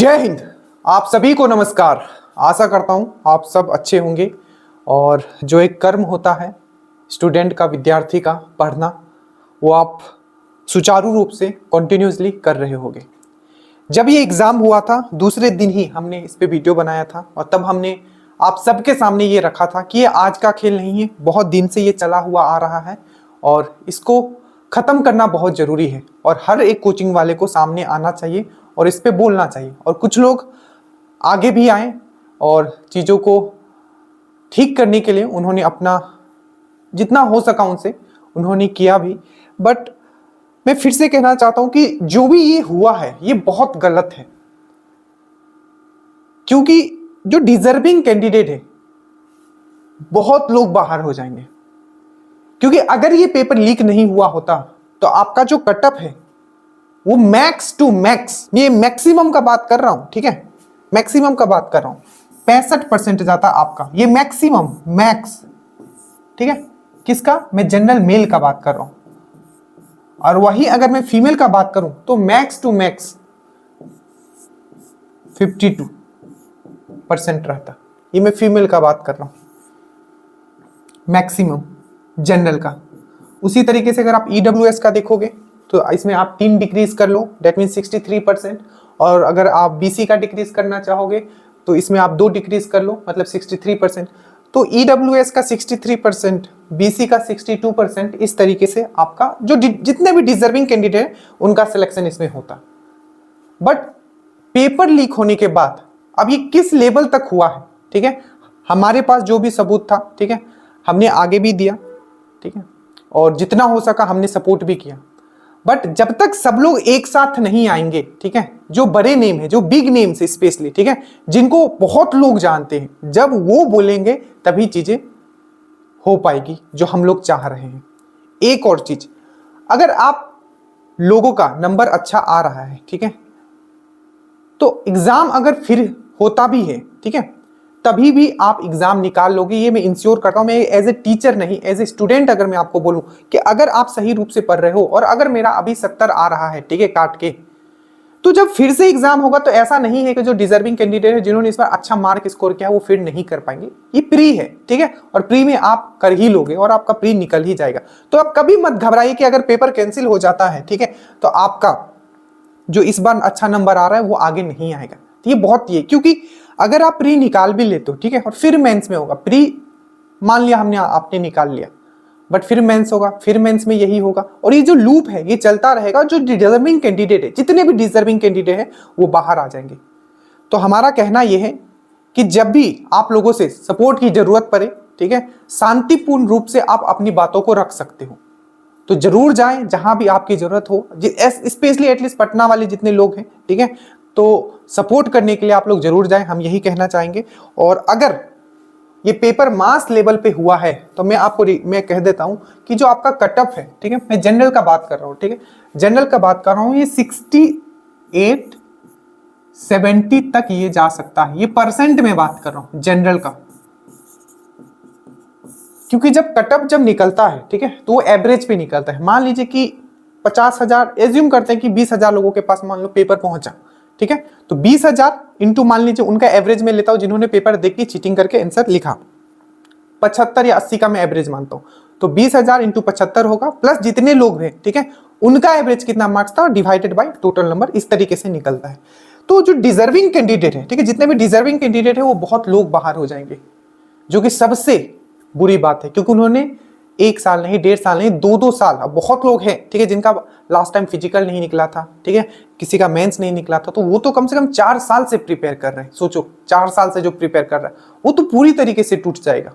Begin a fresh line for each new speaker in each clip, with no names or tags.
जय हिंद। आप सभी को नमस्कार। आशा करता हूँ आप सब अच्छे होंगे और जो एक कर्म होता है स्टूडेंट का, विद्यार्थी का पढ़ना, वो आप सुचारू रूप से कंटिन्यूसली कर रहे होंगे। जब ये एग्ज़ाम हुआ था दूसरे दिन ही हमने इस पे वीडियो बनाया था और तब हमने आप सबके सामने ये रखा था कि ये आज का खेल नहीं है, बहुत दिन से ये चला हुआ आ रहा है और इसको ख़त्म करना बहुत ज़रूरी है और हर एक कोचिंग वाले को सामने आना चाहिए और इस पे बोलना चाहिए। और कुछ लोग आगे भी आए और चीज़ों को ठीक करने के लिए उन्होंने अपना जितना हो सका उनसे उन्होंने किया भी। बट मैं फिर से कहना चाहता हूं कि जो भी ये हुआ है ये बहुत गलत है, क्योंकि जो डिजर्विंग कैंडिडेट है बहुत लोग बाहर हो जाएंगे। क्योंकि अगर ये पेपर लीक नहीं हुआ होता तो आपका जो कटअप है वो मैक्स टू मैक्स, ये मैक्सिमम का बात कर रहा हूं, ठीक है, मैक्सिमम का बात कर रहा हूं, 65% जाता आपका, ये मैक्सिमम मैक्स, ठीक है। किसका? मैं जनरल मेल का बात कर रहा हूं। और वही अगर मैं फीमेल का बात करूं तो मैक्स टू मैक्स 52% रहता। ये मैं फीमेल का बात कर रहा हूं, मैक्सिमम जनरल का। उसी तरीके से अगर आप EWS का देखोगे तो इसमें आप 3 डिक्रीज कर लो, डेट मीन 63%। और अगर आप BC का डिक्रीज करना चाहोगे तो इसमें आप 2 डिक्रीज कर लो, मतलब 63%। तो EWS का 63%, BC का 62%, इस तरीके से आपका जो जितने भी डिजर्विंग कैंडिडेट हैं उनका सिलेक्शन इसमें होता। बट पेपर लीक होने के बाद अब ये किस लेवल तक हुआ है, ठीक है, हमारे पास जो भी सबूत था, ठीक है, हमने आगे भी दिया, ठीक है, और जितना हो सका हमने सपोर्ट भी किया। बट जब तक सब लोग एक साथ नहीं आएंगे, ठीक है, जो बड़े नेम है, जो बिग नेम्स है स्पेशली, ठीक है, जिनको बहुत लोग जानते हैं, जब वो बोलेंगे तभी चीजें हो पाएगी जो हम लोग चाह रहे हैं। एक और चीज, अगर आप लोगों का नंबर अच्छा आ रहा है, ठीक है, तो एग्जाम अगर फिर होता भी है, ठीक है, तभी भी आप एग्जाम निकाल लोगे, ये मैं इंश्योर करता हूं। मैं एज ए टीचर नहीं, एज ए स्टूडेंट अगर मैं आपको बोलूं कि अगर आप सही रूप से पढ़ रहे हो और अगर मेरा अभी 70 आ रहा है, ठीक है, काट के, तो जब फिर से एग्जाम होगा तो ऐसा नहीं है कि जो डिजर्विंग कैंडिडेट है जिन्होंने इस बार अच्छा मार्क स्कोर किया वो फिर नहीं कर पाएंगे। ये प्री है, ठीक है, और प्री में आप कर ही लोगे और आपका प्री निकल ही जाएगा। तो आप कभी मत घबराइए कि अगर पेपर कैंसिल हो जाता है, ठीक है, तो आपका जो इस बार अच्छा नंबर आ रहा है वो आगे नहीं आएगा। तो ये बहुत ये, क्योंकि अगर आप प्री निकाल भी लेते हो, ठीक है, और फिर मेंस में होगा, प्री मान लिया हमने, आपने निकाल लिया, बट फिर मेंस होगा, फिर मेंस में यही होगा और ये जो लूप है ये चलता रहेगा। जो डिजर्विंग कैंडिडेट है, जितने भी डिजर्विंग कैंडिडेट है वो बाहर आ जाएंगे। तो हमारा कहना यह है कि जब भी आप लोगों से सपोर्ट की जरूरत पड़े, ठीक है, शांतिपूर्ण रूप से आप अपनी बातों को रख सकते हो, तो जरूर जाएं जहां भी आपकी जरूरत हो। स्पेशली एटलीस्ट पटना वाले जितने लोग हैं, ठीक है, तो सपोर्ट करने के लिए आप लोग जरूर जाएं, हम यही कहना चाहेंगे। और अगर ये पेपर मास लेवल पे हुआ है तो मैं आपको मैं कह देता हूं कि जो आपका कटअप है, ठीक है, मैं जनरल का बात कर रहा हूं, ठीक है, जनरल का बात कर रहा हूं, ये 68 70 तक ये जा सकता है। ये परसेंट में बात कर रहा हूं जनरल का, क्योंकि जब कटअप जब निकलता है, ठीक है, तो वो एवरेज पे निकलता है। मान लीजिए कि 50,000 एज्यूम करते हैं कि 20,000 लोगों के पास मान लो पेपर पहुंचा, ठीक है, तो 20,000 इंटू मान लीजिए उनका एवरेज में लेता हूं जिन्होंने पेपर देख के चीटिंग करके आंसर लिखा, 75 या 80 का मैं एवरेज मानता हूं, तो 20,000 इंटू 75 होगा, प्लस जितने लोग हैं, ठीक है, उनका एवरेज कितना मार्क्स था डिवाइडेड बाय टोटल नंबर, इस तरीके से निकलता है। तो जो डिजर्विंग कैंडिडेट है, ठीक है, जितने भी डिजर्विंग कैंडिडेट है वो बहुत लोग बाहर हो जाएंगे, जो कि सबसे बुरी बात है, क्योंकि उन्होंने 1 साल नहीं, 1.5 साल नहीं, 2-2 साल, अब बहुत लोग हैं, ठीक है, जिनका लास्ट टाइम फिजिकल नहीं निकला था, ठीक है, किसी का मेंस नहीं निकला था, तो वो तो कम से कम 4 साल से प्रिपेयर कर रहे हैं। सोचो 4 साल से जो प्रिपेयर कर रहा है वो तो पूरी तरीके से टूट जाएगा।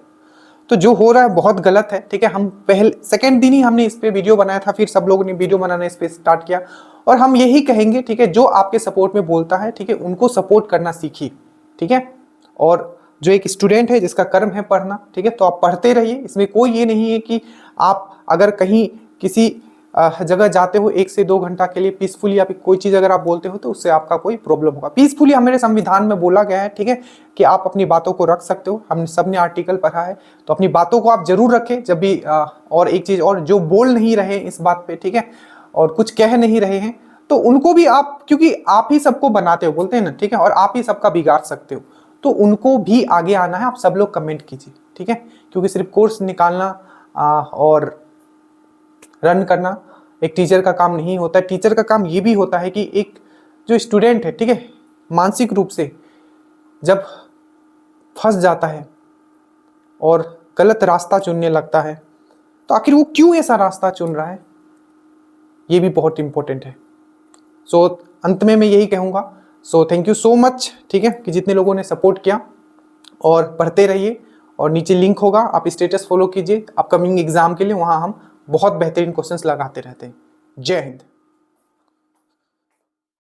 तो जो हो रहा है बहुत गलत है, ठीक है। हम पहले सेकेंड दिन ही हमने इस पे वीडियो बनाया था, फिर सब लोगों ने वीडियो बनाना इस पे स्टार्ट किया और हम यही कहेंगे, ठीक है, जो आपके सपोर्ट में बोलता है, ठीक है, उनको सपोर्ट करना सीखिए, ठीक है। और जो एक स्टूडेंट है जिसका कर्म है पढ़ना, ठीक है, तो आप पढ़ते रहिए। इसमें कोई ये नहीं है कि आप अगर कहीं किसी जगह जाते हो 1 से 2 घंटा के लिए पीसफुली या कोई चीज़ अगर आप बोलते हो तो उससे आपका कोई प्रॉब्लम होगा। पीसफुली हमारे संविधान में बोला गया है, ठीक है, कि आप अपनी बातों को रख सकते हो। हमने सबने आर्टिकल पढ़ा है, तो अपनी बातों को आप जरूर रखें जब भी। और एक चीज़ और, जो बोल नहीं रहे इस बात पे, ठीक है, और कुछ कह नहीं रहे हैं, तो उनको भी आप, क्योंकि आप ही सबको बनाते हो बोलते हैं ना, ठीक है, और आप ही सबका बिगाड़ सकते हो, तो उनको भी आगे आना है। आप सब लोग कमेंट कीजिए, ठीक है, क्योंकि सिर्फ कोर्स निकालना और रन करना एक टीचर का काम नहीं होता है। टीचर का काम ये भी होता है कि एक जो स्टूडेंट है, ठीक है, मानसिक रूप से जब फंस जाता है और गलत रास्ता चुनने लगता है, तो आखिर वो क्यों ऐसा रास्ता चुन रहा है, ये भी बहुत इंपॉर्टेंट है। सो अंत में मैं यही कहूँगा, so thank you so much, ठीक है, कि जितने लोगों ने सपोर्ट किया, और पढ़ते रहिए। और नीचे लिंक होगा, आप स्टेटस फॉलो कीजिए अपकमिंग एग्जाम के लिए, वहाँ हम बहुत बेहतरीन क्वेश्चंस लगाते रहते हैं। जय हिंद।